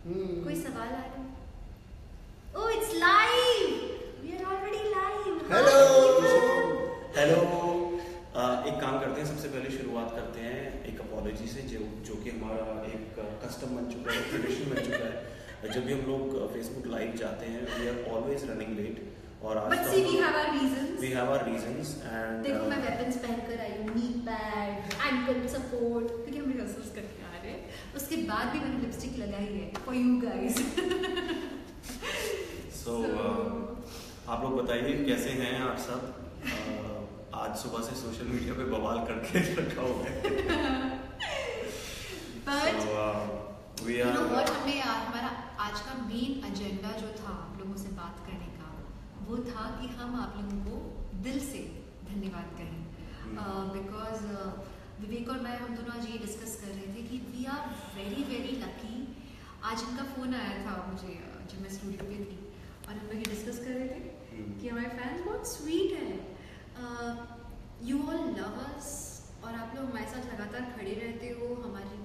कोई सवाल आ रहा है? Oh, it's live! We are already live! Hello! Hello! एक काम करते हैं, सबसे पहले शुरुआत करते हैं एक अपॉलॉजी से जो कि हमारा एक कस्टम बन चुका है, ट्रेडिशन बन चुका है। जब भी हम लोग फेसबुक लाइव जाते हैं, we are always running late. और आज But see, we have our reasons. We have our reasons and देखो मैं weapons पहनकर आई हूँ, knee pad, ankle support, क्योंकि हम rehearsals करके आ रहे हैं। उसके बाद भी मैंने लिपस्टिक लगाई है for you guys. So आप लोग बताइए कैसे हैं आप सब? आज सुबह से सोशल मीडिया पे बवाल करके रखा हुआ है। But we are. You know what? हमारा आज का मेन एजेंडा जो था आप लोगों से बात करने का, वो था कि हम आप लोगों को दिल से धन्यवाद कहें। बिकॉज विवेक और मैं हम दोनों आज ये डिस्कस कर रहे थे कि we are very very lucky. आज इनका फ़ोन आया था मुझे जब मैं स्टूडियो पे थी और हम लोग ये डिस्कस कर रहे थे कि हमारे फैंस बहुत स्वीट है, यू ऑल लव अस और आप लोग हमारे साथ लगातार खड़े रहते हो, हमारी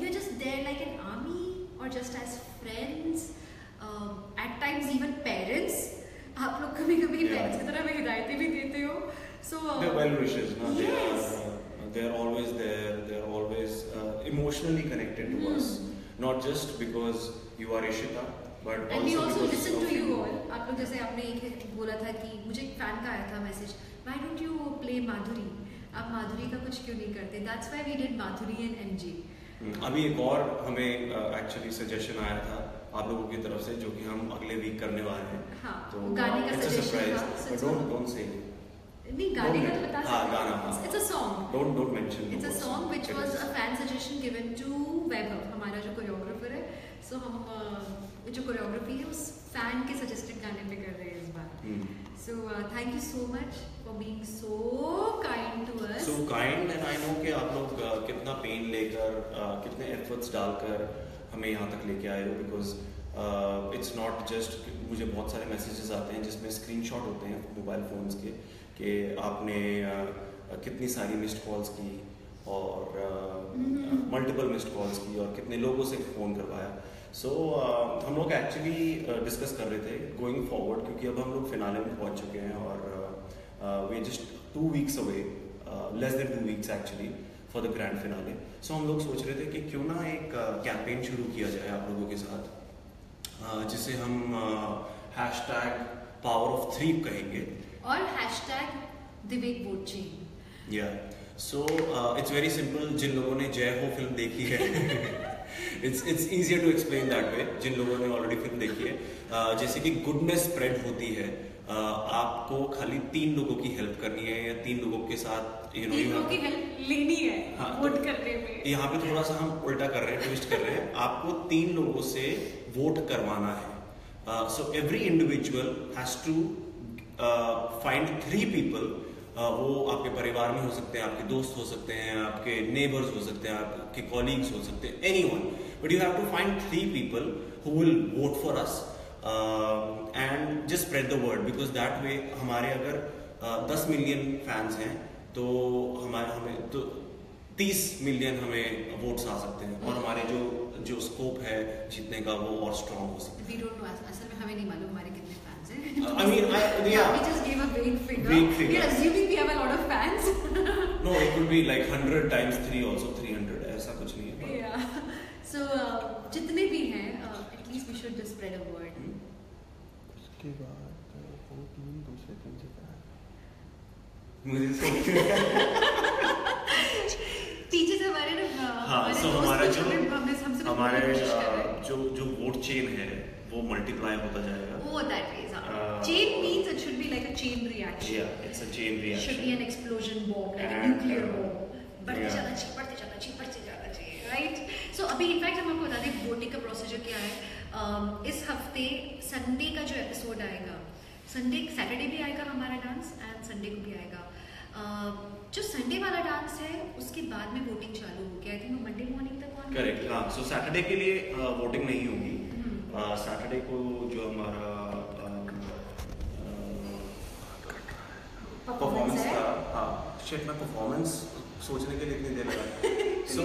you are just there like an army और just as friends, at times even parents. आप लोग कभी कभी पेरेंट्स की तरह हमें हिदायतें भी देते हो। So they're well wishers, no? Yes. They are always there. They are always emotionally connected to us, not just because you are Ishita, but and we also because listen of to you all. आप लोग जैसे आपने एक बोला था कि मुझे एक फैन का आया था message, why don't you play माधुरी? आप माधुरी का कुछ क्यों नहीं करते? That's why we did Madhuri and MJ. अभी एक और हमें एक्चुअली सजेशन आया था आप लोगों की तरफ से, जो कि हम अगले वीक करने वाले हैं। हाँ, तो गाने का सजेशन था। But don't say it. नहीं, गाने का तो बता सकते हैं। गाना, It's a song. Don't mention. It's a song which was a fan suggestion given to वैभव, हमारा जो कोरियोग्राफर है। So हम जो कोरियोग्राफी है उस फैन के सजेस्टेड गाने पे कर रहे हैं इस बार। So thank you so much for being so kind to us. So kind, and I know कि आप लोग कितना पेन लेकर कितने एफर्ट्स डालकर हमें यहाँ तक लेके आए हो, बिकॉज इट्स नॉट जस्ट, मुझे बहुत सारे मैसेजेस आते हैं जिसमें स्क्रीनशॉट होते हैं मोबाइल फ़ोन्स के कि आपने कितनी सारी मिस्ड कॉल्स की और मल्टीपल मिस्ड कॉल्स की और कितने लोगों से फ़ोन करवाया। सो हम लोग एक्चुअली डिस्कस कर रहे थे गोइंग फॉरवर्ड, क्योंकि अब हम लोग फिनाले में पहुंच चुके हैं और we just 2 weeks away, less than 2 weeks actually for the grand finale. So हम लोग सोच रहे थे कि क्यों ना एक कैंपेन शुरू किया जाए आप लोगों के साथ, जिसे हम #PowerOf3 कहेंगे और #दिवेक वोट चेन। या सो इट्स वेरी सिंपल। जिन लोगों ने जय हो फिल्म देखी है it's easier to explain that way. जिन लोगों ने ऑलरेडी फिल्म देखी है, जैसे कि गुडनेस स्प्रेड होती है, आपको खाली 3 लोगों की हेल्प करनी है या 3 लोगों के साथ तीन लोगों की हेल्प लेनी है वोट करने में। यहाँ पे थोड़ा सा हम उल्टा कर रहे हैं, ट्विस्ट कर रहे हैं। आपको 3 लोगों से वोट करवाना है। So every individual has to find 3 people. वो आपके परिवार में हो सकते हैं, आपके दोस्त हो सकते हैं, आपके नेबर्स हो सकते हैं, आपके कॉलीग्स हो सकते हैं, anyone, but you have to find 3 people who will vote for us and just spread the word, because that way हमारे अगर 10 मिलियन फैंस हैं तो हमें तो 30 मिलियन हमें वोट्स आ सकते हैं और हमारे जो स्कोप है जीतने का वो और स्ट्रॉन्ग हो सकता है। We don't know, असल में हमें नहीं मालूम हमारे कितने फैंस हैं। I mean, yeah. We just gave a vague figure. Vague figure. We are assuming we have a lot of fans. No, it could be like 100 times 3 also 300, ऐसा कुछ नहीं है। Yeah. So जितने भी हैं, at least we should just spread a word. उसके बाद वो 3 दूसरे 3 से करा मुझे पीछे से हमारे ना हाँ, so हमारा हमारे जो वोट चेन है वो मल्टीप्लाई होता जाएगा। Oh, that is. Chain means it should be like a chain reaction. Yeah, it's a chain reaction. Should be an explosion bomb, like a nuclear bomb. बढ़ते जाना चाहिए, right? So अभी in fact हम आपको बता दें वोटिंग का प्रोसीजर क्या है। इस हफ्ते संडे का जो एपिसोड आएगा, सैटरडे भी आएगा हमारा डांस एंड संडे को भी आएगा। जो संडे वाला डांस है उसके बाद में वोटिंग चालू हो गया, आई थिंक मंडे मॉर्निंग तक। करेक्ट, हाँ। सो सैटरडे के लिए वोटिंग नहीं होगी। सैटरडे को जो हमारा परफॉर्मेंस था, हाँ शिट, मैं परफॉर्मेंस सोचने के लिए इतनी देर लगा। सो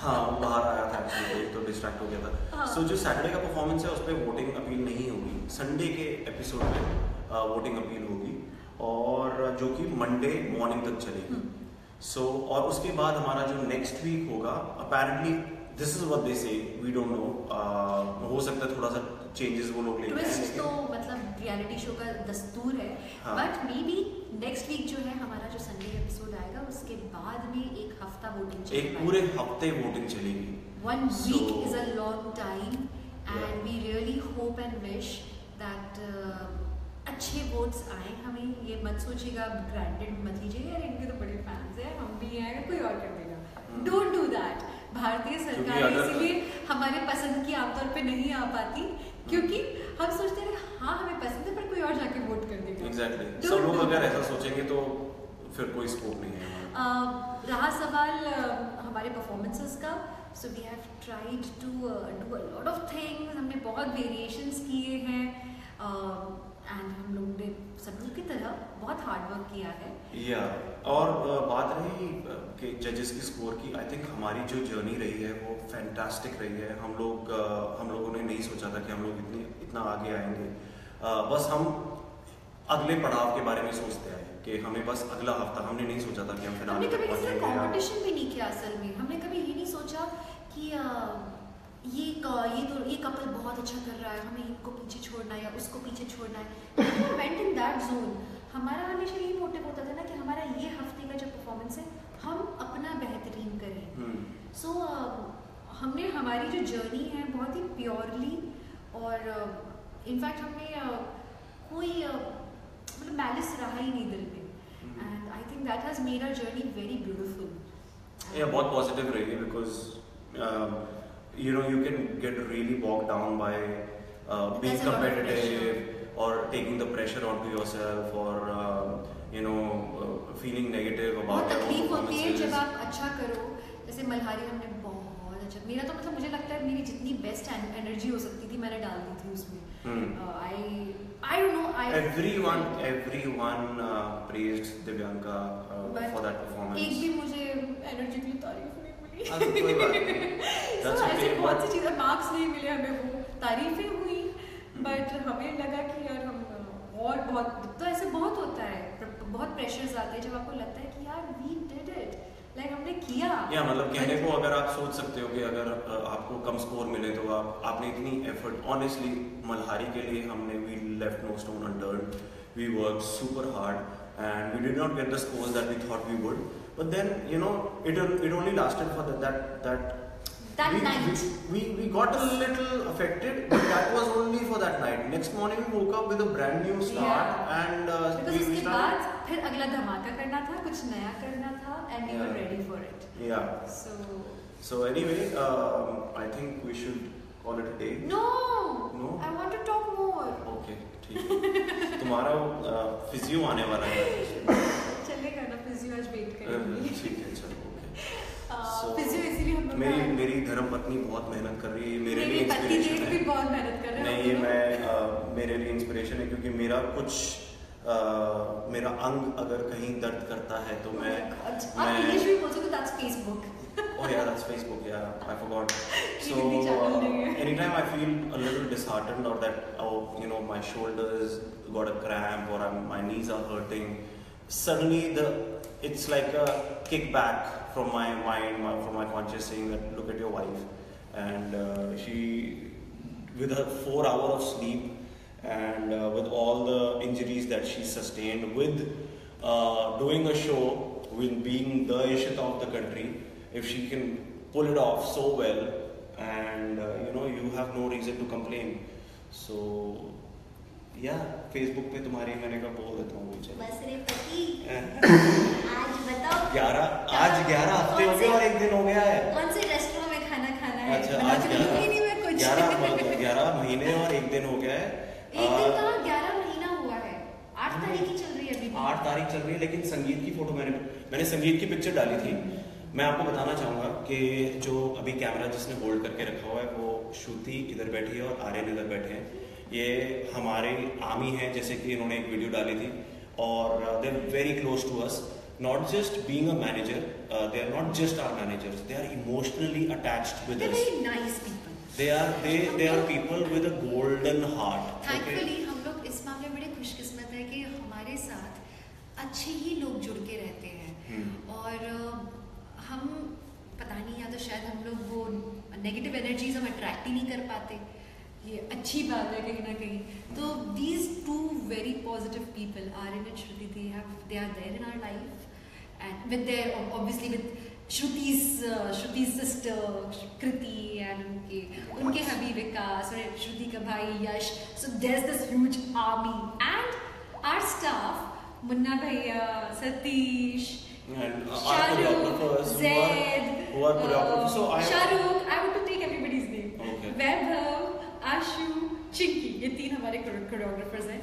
हाँ, बाहर आया था एक्चुअली, तो डिस्ट्रैक्ट हो गया था। सो जो सैटरडे का परफॉर्मेंस है उस पर वोटिंग अपील नहीं होगी, संडे के एपिसोड में वोटिंग अपील होगी और जो कि मंडे मॉर्निंग तक चलेगी। सो और उसके बाद हमारा जो नेक्स्ट वीक होगा, apparently this is what they से, वी डोंट नो, हो सकता है थोड़ा सा चेंजेस वो लोग लेते हैं, तो मतलब रियलिटी शो का दस्तूर है। But maybe next week जो है हमारा जो संडे एपिसोड आएगा उसके बाद में एक हफ्ता वोटिंग चलेगी, एक पूरे हफ्ते वोटिंग चलेगी। 1 week is a long time and we really hope and wish that अच्छे वोट्स आए। हमें ये मत सोचिएगा, ग्रांटेड मत लीजिएगा यार इनके तो बड़े फैंस हैं, हम भी हैं, कोई और कर देगा, डोंट डू दैट। भारतीय सरकार इसीलिए हमारे पसंद की आमतौर पे नहीं आ पाती क्योंकि हम सोचते हैं हाँ हमें पसंद है पर कोई और जाके वोट कर देगा। एग्जैक्टली, सब लोग अगर ऐसा सोचेंगे तो फिर कोई स्कोप नहीं है। रहा सवाल हमारे परफॉर्मेंसेस का, so we have tried to do a lot of things, हमने बहुत वेरिएशंस किए हैं एंड हम लोगों ने सब लोग की तरह बहुत हार्ड वर्क किया है। या और बात रही कि जजेस की स्कोर की, आई थिंक हमारी जो जर्नी रही है वो फैंटास्टिक रही है। हम लोगों ने नहीं सोचा था कि हम लोग इतना आगे आएंगे। बस हम अगले पड़ाव के बारे में सोचते आए कि हमें बस अगला हफ्ता, हमने नहीं सोचा था कि हम हमने कभी किसी से कंपटीशन भी नहीं किया। असल में हमने कभी ये नहीं सोचा कि ये कपल बहुत अच्छा कर रहा है, हमें इनको पीछे छोड़ना है या उसको पीछे छोड़ना है। Went in that zone. हमारा हमेशा यही मोटिव होता था ना कि हमारा ये हफ्ते का जो परफॉर्मेंस है हम अपना बेहतरीन करें। सो हमने हमारी जो जर्नी है बहुत ही प्योरली और इनफैक्ट हमें कोई मतलब मैलिस रहा ही नहीं दिल में and I think that has made our journey very beautiful. या बहुत पॉजिटिव रही है because you know you can get really bogged down by being competitive or taking the pressure onto yourself or feeling negative about बहुत तकलीफ होती है जब आप अच्छा करो। जैसे मल्हारी हमने बहुत अच्छा, मेरा तो मतलब मुझे लगता है मेरी जितनी बेस्ट एनर्जी हो सकती थी मैंने डाल दी थी उसमें। I don't know, everyone praised Divyanka for that performance। एक भी मुझे एनर्जी की तारीफ नहीं मिली। ऐसे बहुत सी चीजें, मार्क्स नहीं मिले हमें, वो तारीफें हुई बट हमें लगा कि यार हम और बहुत, तो ऐसे बहुत होता है, बहुत प्रेशर्स आते हैं जब आपको लगता है कि यार वी डिड इट, लाइक हमने किया। या मतलब कहने को अगर आप सोच सकते हो कि अगर आपको कम स्कोर मिले तो आपने इतनी एफर्ट, ऑनेस्टली मल्हारी के लिए हमने we left no stone unturned, we work super hard and we did not get the scores that we thought we would, but then it only lasted for that night. We got a little affected, but that was only for that night. Next morning we woke up with a brand new start and उसके बाद फिर अगला धमाका करना था, कुछ नया करना था and we were ready for it. Yeah. So anyway, I think we should call it a day. No. I want to talk more. Okay. ठीक है। तुम्हारा फिजियो आने वाला है। चलेगा ना, फिजियो आज वेट करेंगे। ठीक है, चलो ओके। फिजियो इसीलिए हम लोग मेरी धर्मपत्नी बहुत मेहनत कर रही है, मेरे लिए इंस्पिरेशन है। भी बहुत मेहनत कर रहे हैं। नहीं, मैं मेरे लिए इंस्पिरेशन है क्योंकि मेरा अंग अगर कहीं दर्द करता है तो मैं इंग्लिश में बोल सकते, that's Facebook. Oh yeah, that's Facebook. Yeah, I forgot. So anytime I feel a little disheartened or that my shoulders got a cramp or my knees are hurting, suddenly it's like a kickback from my mind, from my conscious saying that look at your wife, and she with her 4 hours of sleep and with all the injuries that she sustained, with doing a show, with being the Ishita of the country. If she can pull it off so well and you have no reason to complain, so yeah, Facebook पे तुम्हारी मैंने कहा बोल देता हूँ मुझे बस रे पति। आज बताओ 11 हफ्ते हो गए और 1 दिन हो गया है। कौन से रेस्टोरेंट में खाना खाना है? अच्छा, आज 11 महीने और 1 दिन हो गया है। 1 दिन कहाँ, 11 महीना हुआ है। 8 तारीख की चल रही है अभी। 8 तारीख चल रही है, लेकिन संगीत की फोटो मैंने संगीत की पिक्चर डाली थी। मैं आपको बताना चाहूँगा कि जो अभी कैमरा जिसने होल्ड करके रखा हुआ है वो श्रुति इधर बैठी है और आर्यन इधर बैठे हैं। ये हमारे आमी हैं, जैसे कि इन्होंने एक वीडियो डाली थी और they are very close to us not just being a manager, they are not just our managers, they are emotionally attached with They're us. very nice people. They are people with a golden heart. Thankfully हम लोग इस मामले में बड़े खुशकिस्मत है कि हमारे साथ अच्छे ही लोग जुड़ के रहते हैं और हम पता नहीं या तो शायद हम लोग वो नेगेटिव एनर्जीज हम अट्रैक्ट ही नहीं कर पाते, ये अच्छी बात है कहीं ना कहीं. तो these two very positive people, Aryan and Shruti, they are there in our life, and with their obviously with Shruti's sister Kriti and उनके हबी विकास और श्रुति का भाई यश. So there's this huge army and our staff, Munna भैया, Satish, And our Shahrukh, choreographers Zaid, who are choreographers. So Shahrukh, I want to take everybody's name. Okay. Vaibhav, Ashu, Chinky, ये तीन हमारे choreographers हैं.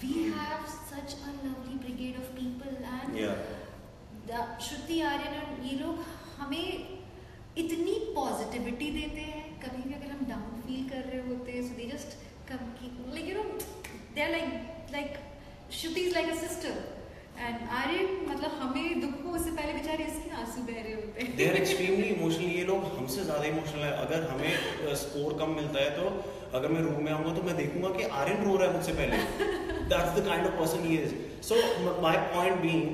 We have such a lovely brigade of people and श्रुति, आर्यन और ये लोग हमें इतनी पॉजिटिविटी देते हैं. कभी भी अगर हम डाउन फील कर रहे होते हैं, so they just come like you know they are like Shruti is like a sister and Aryan मतलब हमें दुख हो उससे पहले बेचारे इसके आंसू बह रहे होते हैं. They are extremely emotional. ये लोग हमसे ज़्यादा इमोशनल है. अगर हमें स्कोर कम मिलता है तो अगर मैं रूम में आऊँगा तो मैं देखूंगा कि आर्यन रो रहा है मुझसे पहले. That's the kind of person he is. So my point being,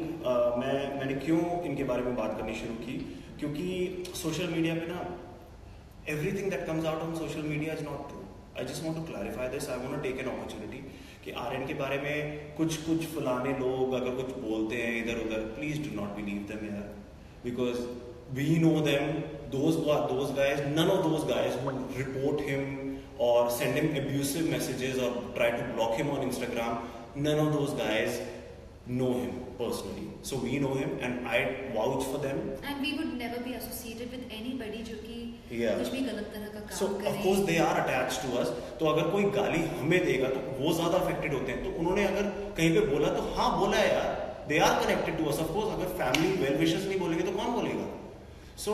मैंने क्यों इनके बारे में बात करनी शुरू की, क्योंकि सोशल मीडिया पे ना everything that comes out on social media is not true. I just want to clarify this. I want to take an opportunity कि आर्यन के बारे में कुछ फलाने लोग अगर कुछ बोलते हैं इधर उधर, please do not believe them यार, because we know them. Those guys, none of those guys who report him or send him abusive messages or try to block him on Instagram, none of those guys know him personally. So we know him and I vouch for them. And we would never be associated with anybody जो कि कुछ भी गलत तरह का काम So करे. of course they are attached to us. तो अगर कोई गाली हमें देगा तो वो ज़्यादा affected होते हैं. तो उन्होंने अगर कहीं पे बोला तो हाँ बोला है यार. They are connected to us. Of course अगर family well wishes नहीं बोलेंगे तो कौन बोलेगा? So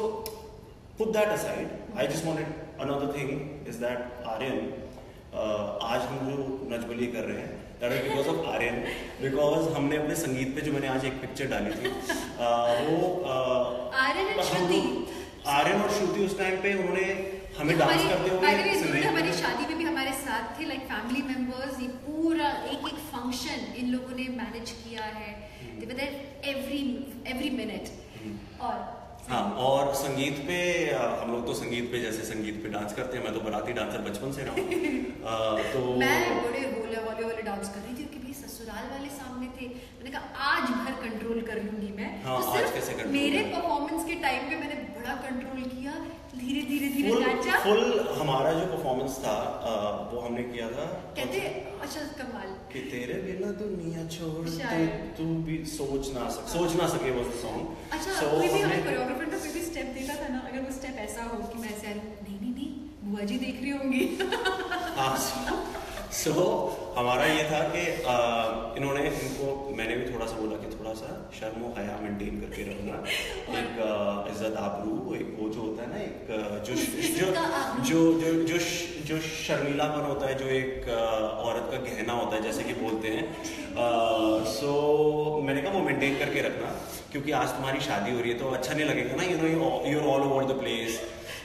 put that aside. I just wanted another thing is that Aryan, आज हम जो नचबली कर रहे हैं that is because of Aryan, because हमने अपने संगीत पे जो मैंने आज एक पिक्चर डाली थी वो आर्यन और श्रुति उस टाइम पे उन्होंने हमें डांस करते हुए हमारी शादी में भी हमारे साथ थे, लाइक फैमिली मेंबर्स. ये पूरा एक फंक्शन इन लोगों ने मैनेज किया है. They were there every minute. और संगीत पे हम लोग तो संगीत पे जैसे संगीत पे डांस करते हैं. मैं तो बाराती डांसर बचपन से रहा हूँ. तो मैं बड़े होले वाले डांस कर रही थी क्योंकि भाई ससुराल वाले सामने थे. मैंने कहा आज भर कंट्रोल कर लूंगी मैं. हाँ, तो आज कैसे कंट्रोल मेरे परफॉर्मेंस के टाइम पे मैंने बड़ा कंट्रोल किया. धीरे नाचा. फुल हमारा जो परफॉर्मेंस था वो हमने किया था. कहते अच्छा कमाल कि तेरे बिना दुनिया छोड़ तू भी सोच ना सके वो सॉन्ग. अच्छा कोई भी हमें कोरियोग्राफर ने कोई भी स्टेप देता था ना, अगर वो स्टेप ऐसा हो कि मैं ऐसे नहीं बुआ जी देख रही होंगी. हाँ. सो हमारा ये था कि इनको मैंने भी थोड़ा सा बोला कि थोड़ा सा शर्म और हया मेंटेन करके रखना. एक इज्जत आबरू, एक वो जो होता है ना, एक जो शर्मीलापन होता है, जो एक औरत का गहना होता है जैसे कि बोलते हैं. सो मैंने कहा वो मेंटेन करके रखना, क्योंकि आज तुम्हारी शादी हो रही है तो अच्छा नहीं लगेगा ना. you're all over the place.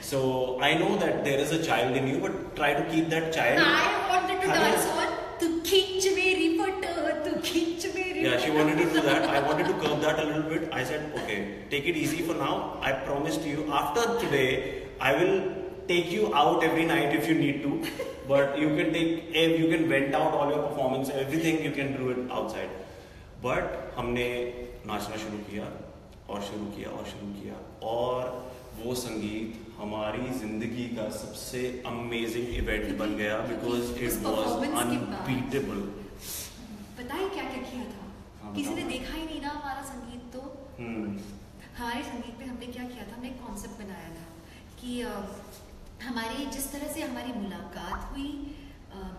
So I know that there is a child in you, but try to keep that child. I wanted to dance on to खींच मेरी फोटो, to खींच मेरी. Yeah, she wanted to do that. I wanted to curb that a little bit. I said, okay, take it easy for now. I promised you. After today, I will take you out every night if you need to. But you can vent out all your performance, everything you can do it outside. But हमने नाचना शुरू किया और वो संगीत हमारी जिंदगी का सबसे अमेजिंग इवेंट बन गया, बिकॉज इट वाज अनबीटेबल. पता है क्या किया था? किसी ने देखा ही नहीं ना हमारा संगीत. तो हमारे संगीत पे हमने क्या किया था, हमने एक कॉन्सेप्ट बनाया था कि हमारी जिस तरह से हमारी मुलाकात हुई,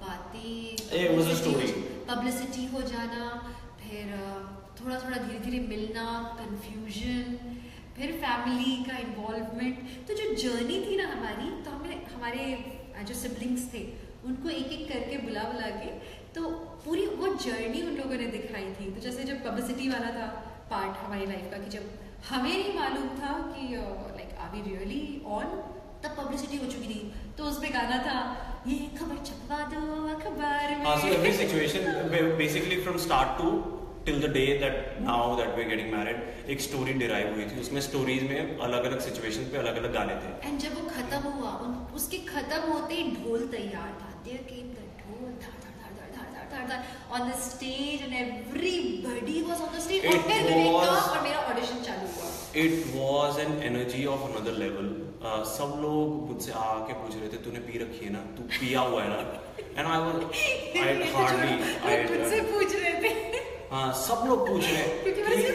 बातें, पब्लिसिटी हो जाना, फिर थोड़ा धीरे मिलना, कंफ्यूजन, फिर फैमिली का इन्वॉल्वमेंट. तो जो जर्नी थी ना हमारी, तो हमने हमारे जो सिबलिंग्स थे उनको एक करके बुला के तो पूरी वो जर्नी उन लोगों ने दिखाई थी. तो जैसे जब पब्लिसिटी वाला था पार्ट हमारी लाइफ का कि जब हमें नहीं मालूम था कि like are we really on, तब पब्लिसिटी हो चुकी थी, तो उसमें गाना था ये खबर छपवा दो अखबार में। So every situation basically from start to till the day that now that we're getting married एक स्टोरी डिराइव हुई थी, उसमें स्टोरीज में अलग अलग सिचुएशन पे अलग अलग गाने थे। एंड जब वो खत्म हुआ, उसके खत्म होते ही ढोल तैयार था, देयर केम द ढोल धड़ धड़ धड़ on the stage and everybody was on the stage और फिर विवेक का और मेरा ऑडिशन चालू हुआ। It was an energy of another level. सब लोग मुझसे आके पूछ रहे थे तूने पी रखी है ना, तू पिया हुआ है ना, and I मुझसे पूछ रहे थे। हाँ, सब लोग पूछ रहे हैं कि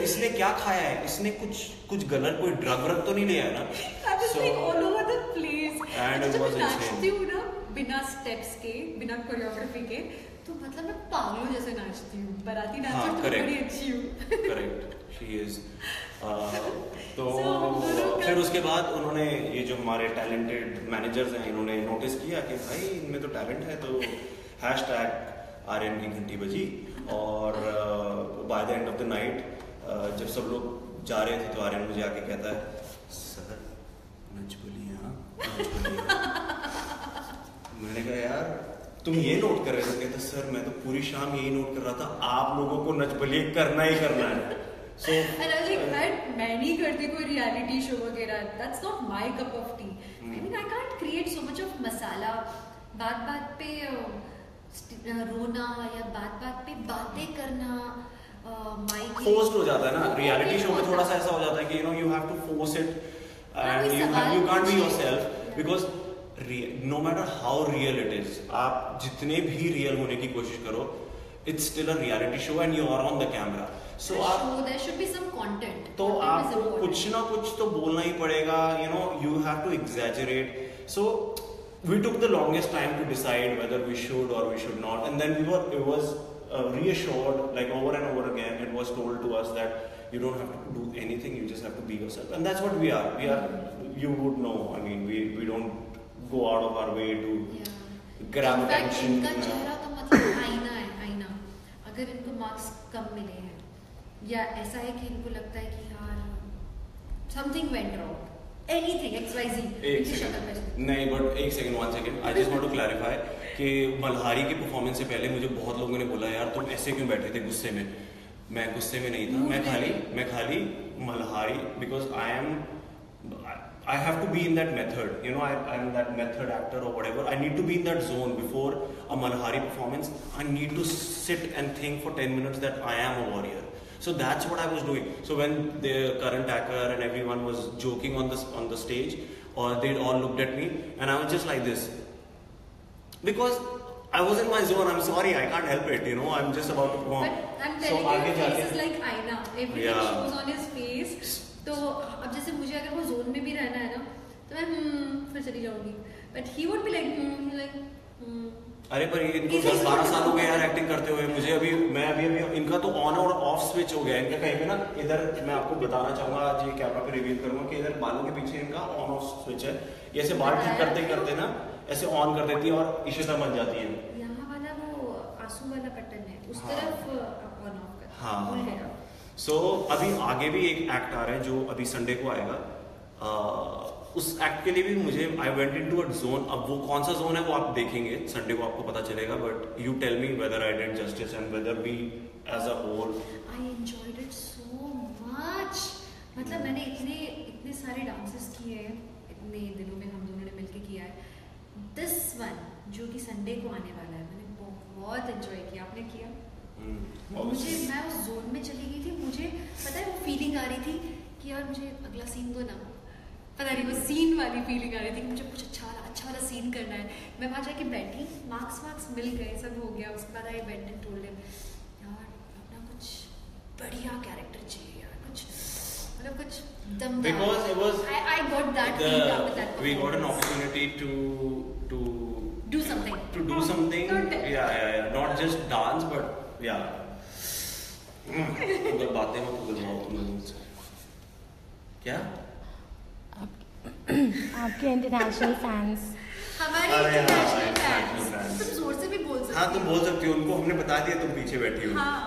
इसने क्या खाया है, इसने कुछ गलत कोई ड्रग व्रग तो नहीं लिया है ना। So all over the place. And it was नाचती हूँ ना बिना स्टेप्स के, बिना कोरियोग्राफी के, तो मतलब मैं पागलों जैसे नाचती हूँ, बाराती डांसर तो बड़ी अच्छी हूँ। Correct, she is. तो फिर उसके बाद उन्होंने ये जो हमारे टैलेंटेड मैनेजर्स हैं, इन्होंने नोटिस किया कि भाई इनमें तो टैलेंट है, तो #आर्यन की घंटी बजी और by the end of the night जब सब लोग जा रहे थे तो आर्यन मुझे आके कहता है सर नच बोलिए। मैंने कहा यार तुम ये नोट कर रहे थे? कहते सर मैं तो पूरी शाम यही नोट कर रहा था, आप लोगों को नच बोलिए करना ही करना है। So, मैं नहीं करती कोई रियलिटी शो वगैरह, that's not my cup of tea. I mean I can't create so much of मसाला, बात पे रोना या बात पे बातें करना, फोर्स्ड हो जाता है ना। रियलिटी शो में थोड़ा सा ऐसा हो जाता है कि you have to force it and you can't be yourself because no matter how real it is, आप जितने भी रियल होने की कोशिश करो, it's still a reality show and you are on the camera. So there should be some content. तो आपको कुछ ना कुछ तो बोलना ही पड़ेगा, you have to exaggerate. So we took the longest time to decide whether we should or we should not, and then it was reassured, like over and over again it was told to us that you don't have to do anything, you just have to be yourself, and that's what we are. You would know, I mean we don't go out of our way to grab attention. इनका चेहरा तो मतलब आईना है, आईना। अगर इनको marks कम मिले हैं या ऐसा है कि इनको लगता है कि यार something went wrong, anything XYZ, नहीं, but एक second, 1 second, I just want to clarify कि मल्हारी के परफॉर्मेंस से पहले मुझे बहुत लोगों ने बोला यार तुम ऐसे क्यों बैठे थे गुस्से में। मैं गुस्से में नहीं था, मैं खाली Malhari, because I have to be in that method, I'm that method actor or whatever. I need to be in that zone before a Malhari performance. I need to sit and think for 10 minutes that I am a warrior. So that's what I was doing. So when the current actor and everyone was joking on the stage, or they all looked at me, and I was just like this, because I was in my zone. I'm sorry, I can't help it. I'm just about to perform. But I'm telling you, his face is like aina. Everything shows on his face. तो अब जैसे मुझे अगर वो zone में भी रहना है ना, तो मैं फिर चली जाऊंगी, but he would be like अरे पर इनको 10-12 साल हो गए यार एक्टिंग करते हुए। मुझे अभी इनका तो ऑन और ऑफ स्विच हो गया है। इनका कहीं पे ना, इधर मैं आपको बताना चाहूंगा, आज ये कैमरा पे रिवील करूंगा कि इधर बालों के पीछे इनका ऑन ऑफ स्विच है। ये ऐसे बाल ठीक करते करते ना ऐसे ऑन कर देती है और इशिता बन जाती है। यहाँ वाला वो आंसू वाला बटन है, उस तरफ ऑन ऑफ कर। हाँ, सो अभी आगे भी एक एक्ट आ रहा है जो अभी संडे को आएगा। उस एक्ट के लिए भी मुझे I went into a zone. अब वो कौन सा जोन है वो आप देखेंगे, संडे को आपको पता चलेगा, but you tell me whether I did justice and whether we as a whole. I enjoyed it so much. मतलब मैंने इतने सारे डांसेस किए हैं, इतने दिनों में हम दोनों ने मिलके किया है। दिस वन जो कि संडे को आने वाला है, मैंने बहुत एंजॉय किया। आपने किया? मुझे, मैं उस जोन में चली गई थी। मुझे पता है वो फीलिंग आ रही थी कि यार मुझे अगला सीन दो ना, पता नहीं वो सीन वाली फीलिंग आ रही थी कि मुझे कुछ अच्छा वाला सीन करना है। मैं वहाँ जाके बैठी, मार्क्स मिल गए, सब हो गया। उसके बाद I went and told him यार अपना कुछ बढ़िया कैरेक्टर चाहिए यार, कुछ मतलब कुछ दमदार। Because it was I got that feeling after that. We got an opportunity to do something. To do something. Yeah. Not just dance, but yeah. अगर बातें मत बुलवाओ तुम लोगों से। क्या? आपके इंटरनेशनल फैंस। हमारे इंटरनेशनल फैंस। तुम जोर से भी बोल सकती हो। हाँ, तुम बोल सकती हो। उनको हमने बता दिया, तुम पीछे बैठी हो। हाँ,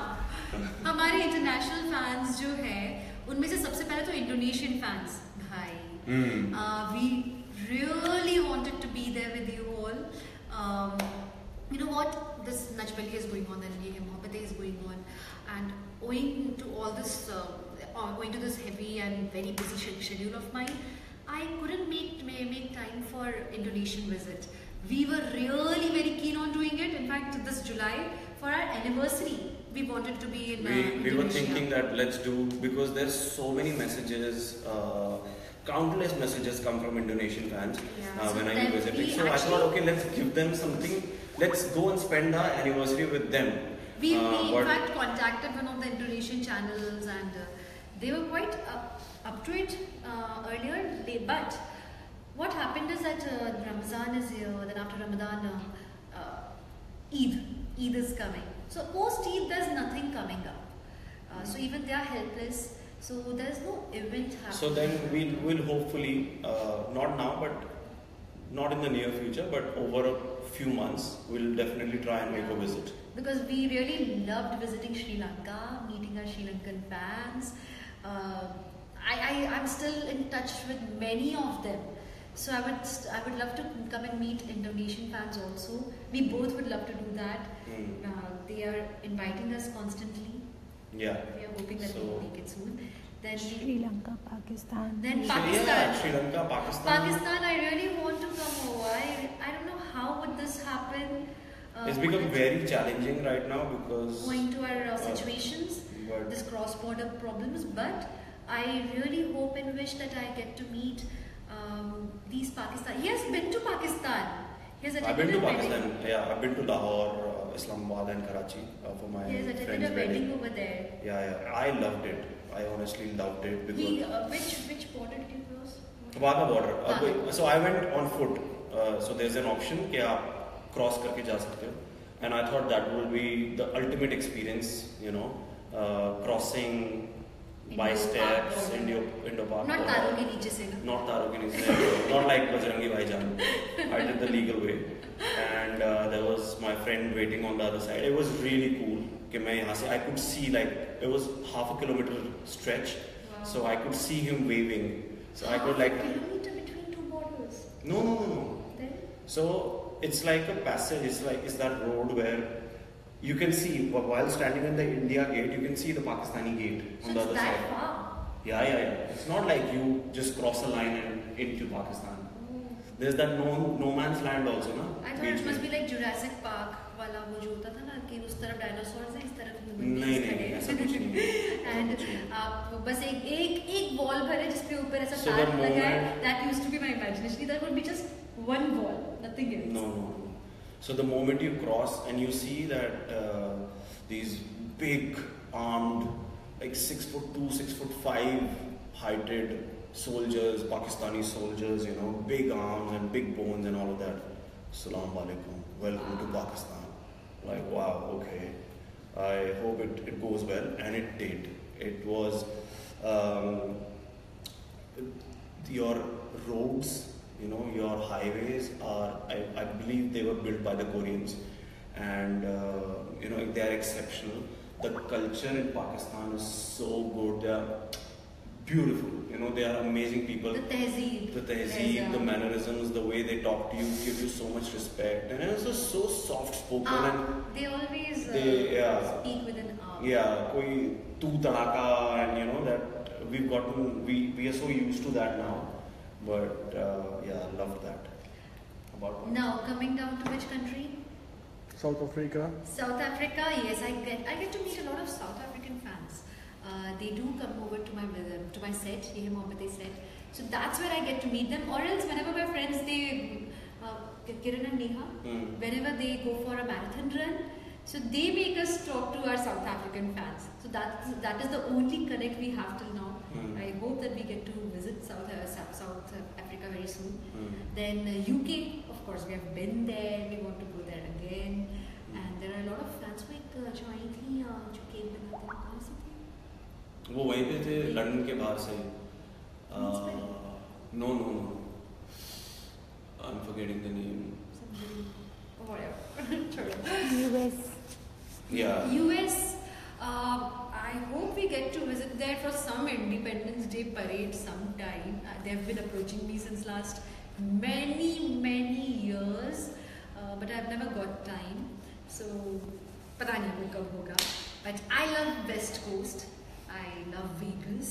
हमारे इंटरनेशनल फैंस जो है उनमें से सबसे पहले तो इंडोनेशियन फैंस भाई we really wanted to be there with you all. You know what, this Nach Baliye is going on and Ye Hai Mohabbatein is going on, and owing to all this owing to this heavy and very busy schedule of mine, I couldn't make time for Indonesian visit. We were really very keen on doing it. In fact, this July for our anniversary we wanted to be in Indonesia. We were thinking that let's do, because there's so many messages, countless messages come from Indonesian fans so when I'm visiting. So I thought, okay, let's give them something. Let's go and spend our anniversary with them. We in fact contacted one of the Indonesian channels, and they were quite up to it earlier. But what happened is that Ramazan is here. Then after Ramadan, Eid is coming. So post Eid, there's nothing coming up. So even they are helpless. So there's no event happening. So then we'll hopefully, not now, but not in the near future, but over a few months, we'll definitely try and make a visit. Because we really loved visiting Sri Lanka, meeting our Sri Lankan fans. I'm still in touch with many of them. So I would love to come and meet Indonesian fans also. We both would love to do that. They are inviting us constantly. Yeah. We are hoping that we will make it soon. Then Sri Lanka, Pakistan. Then So, Pakistan. yeah, Sri Lanka, Pakistan. Pakistan, I really want to come over. I don't know how would this happen. It's become very challenging right now because owing to our situations, but- this cross-border problems. But I really hope and wish that I get to meet these Pakistan. He has been to Pakistan. He has I've attended been to a wedding. Pakistan. Yeah, I've been to Lahore, Islamabad, and Karachi for my He has attended friend's a wedding over there. Yeah, I loved it. I honestly loved it He because which border did you cross? Wagah border. Wagah. So I went on foot. So there's an option कि आप cross करके जा सकते हो. And I thought that would be the ultimate experience, you know, crossing by Indo-Pak steps, border. Indo-Pak Not border. तारों के नीचे से ना. Not Taro ke niche, not like Bajrangi Bhaijaan. I did the legal way, and there was my friend waiting on the other side. It was really cool. कि मैं यहाँ से I could see like it was half a kilometer stretch, Wow. so I could see him waving. So I could like kilometer between two borders. no. Then So it's like a passage. It's that road where you can see while standing in the India gate, you can see the Pakistani gate so on the it's other that side. far. Yeah. It's not like you just cross a line and into Pakistan. There's that no man's land also, na? I thought it must be like Jurassic Park वाला वो जो होता था ना कि उस तरफ dinosaurs हैं इस तरफ ह्यूमन नहीं, ऐसा कुछ नहीं। एंड आप बस एक वॉल भर है जिसपे ऊपर ऐसा So तार the लगा है moment- that used to be my imagination that would be just one wall nothing else. No. So the moment you cross and you see that these big armed, like 6'2", 6'5" heighted soldiers, Pakistani soldiers, you know, big arms and big bones and all of that. Assalamu alaikum, welcome to Pakistan. Like, wow, okay. I hope it goes well, and it did. It was your roads, you know, your highways are, I believe they were built by the Koreans, and you know, they are exceptional. The culture in Pakistan is so good. They are beautiful. You know, they are amazing people. The tehzeeb. The mannerisms, the way they talk to you, give you so much respect, and it's just so soft spoken. And They always yeah. speak with an yeah, koi tu tadaka, and you know that we've gotten, we are so used to that now. But yeah, loved that. About Now coming down to which country? South Africa. South Africa. Yes, I get to meet a lot of South African fans. They do come over to my set, Ye Hai Mohabbatein set. So that's where I get to meet them. Or else, whenever my friends Kiran and Neha, whenever they go for a marathon run, so they make us talk to our South African fans. So that is the only connect we have till now. I hope that we get to visit South Africa very soon. Then UK, of course, we have been there. We want to go there again. And there are a lot of fans जो आई थी जो cake बनाते हैं कहाँ से थे? वो वहीं पे थे लंदन के बाहर से. No. I'm forgetting the name. Whatever. US. Yeah. US. get to visit there for some Independence Day parade sometime. They have been approaching me since last many years, but I've never got time. So, पता नहीं वो कब होगा. But I love West Coast. I love Vegas.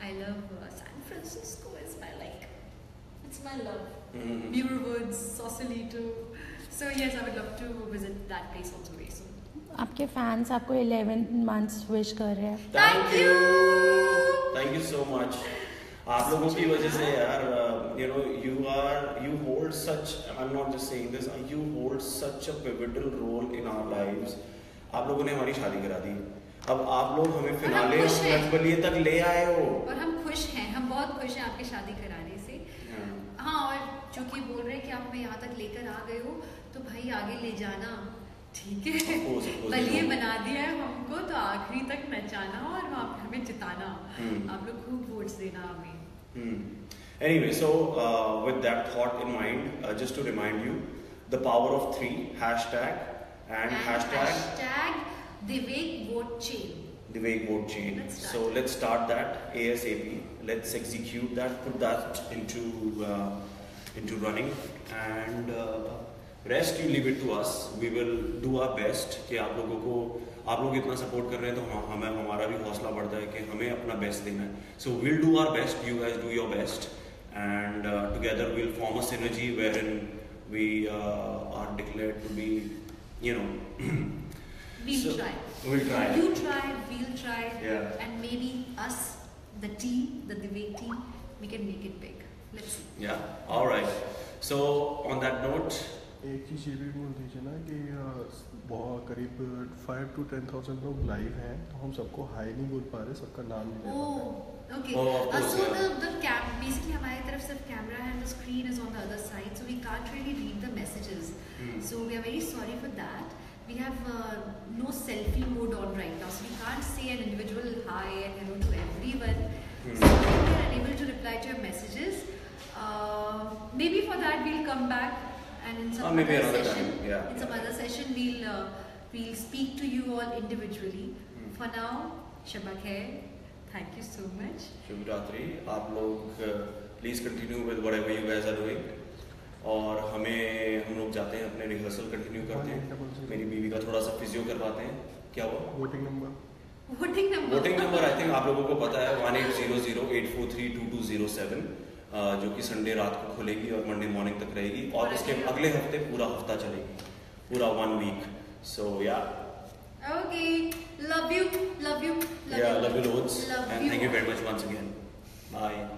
I love San Francisco. It's my love. Muir Woods, Sausalito. So yes, I would love to visit that place also very soon. आपके fans आपको 11 months wish कर रहे हैं. Thank you. Thank you so much. आप लोगों की वजह से यार, you know, you hold such, I'm not just saying this, you hold such a pivotal role in our lives. आप लोगों ने हमारी शादी करा दी. अब आप लोग हमें फिनाले बलिए तक ले आए हो. और हम खुश हैं, हम बहुत खुश हैं आपकी शादी कराने से. हाँ, और जो कि बोल रहे हैं कि आप हमें यहाँ तक लेकर आ गए हो, तो भाई आगे ले जाना, ठीक है. बलिए बना दिया है हमको, तो आखिरी तक नचाना और हमें जिताना. आप लोग खूब वोट्स देना हमें. Anyway, so with that thought in mind, just to remind you, the power of 3 hashtag and hashtag Divek Vote Chain. Divek Vote Chain. So let's start that ASAP. Let's execute that, put that into running, and rest you leave it to us. We will do our best कि आप लोग इतना support कर रहे हैं, तो हमें हमारा भी हौसला बढ़ता है कि हमें अपना बेस्ट देना है. So we'll do our best. You guys do your best, and together we'll form a synergy wherein we are declared to be, you know. We'll try. We'll try. You try. We'll try. Yeah. And maybe us, the team, the Divek team, we can make it big. Let's see. Yeah. All right. So on that note, एक चीज़ ये भी बोल दीजिए ना कि बहुत करीब 5 to 10,000 लोग लाइव हैं, तो हम सबको हाई नहीं बोल पा रहे, सबका नाम नहीं ले पा रहे. Okay. Oh, of course, So yeah. basically हमारी तरफ सिर्फ camera है, and the screen is on the other side, so we can't really read the messages. So we are very sorry for that. We have no selfie mode on right now, so we can't say an individual hi and hello to everyone. So we are unable to reply to your messages. Maybe for that we'll come back, and in some maybe other another session, time. Yeah. in some other session we'll speak to you all individually. For now, Shabba Khair. Thank you so much. Shubh Ratri. आप लोग please continue with whatever you guys are doing. और हम लोग जाते हैं अपने rehearsal continue करते हैं. मेरी बीवी का थोड़ा सा फिजियो करवाते हैं. क्या हुआ? वोटिंग नंबर आई थिंक आप लोगों को पता है 1800-843-2207, जो कि संडे रात को खुलेगी और मंडे मॉर्निंग तक रहेगी, और उसके अगले हफ्ते पूरा हफ्ता चलेगी, पूरा 1 week. So yeah. Okay, love you Love you loads, and thank you very much once again. Bye.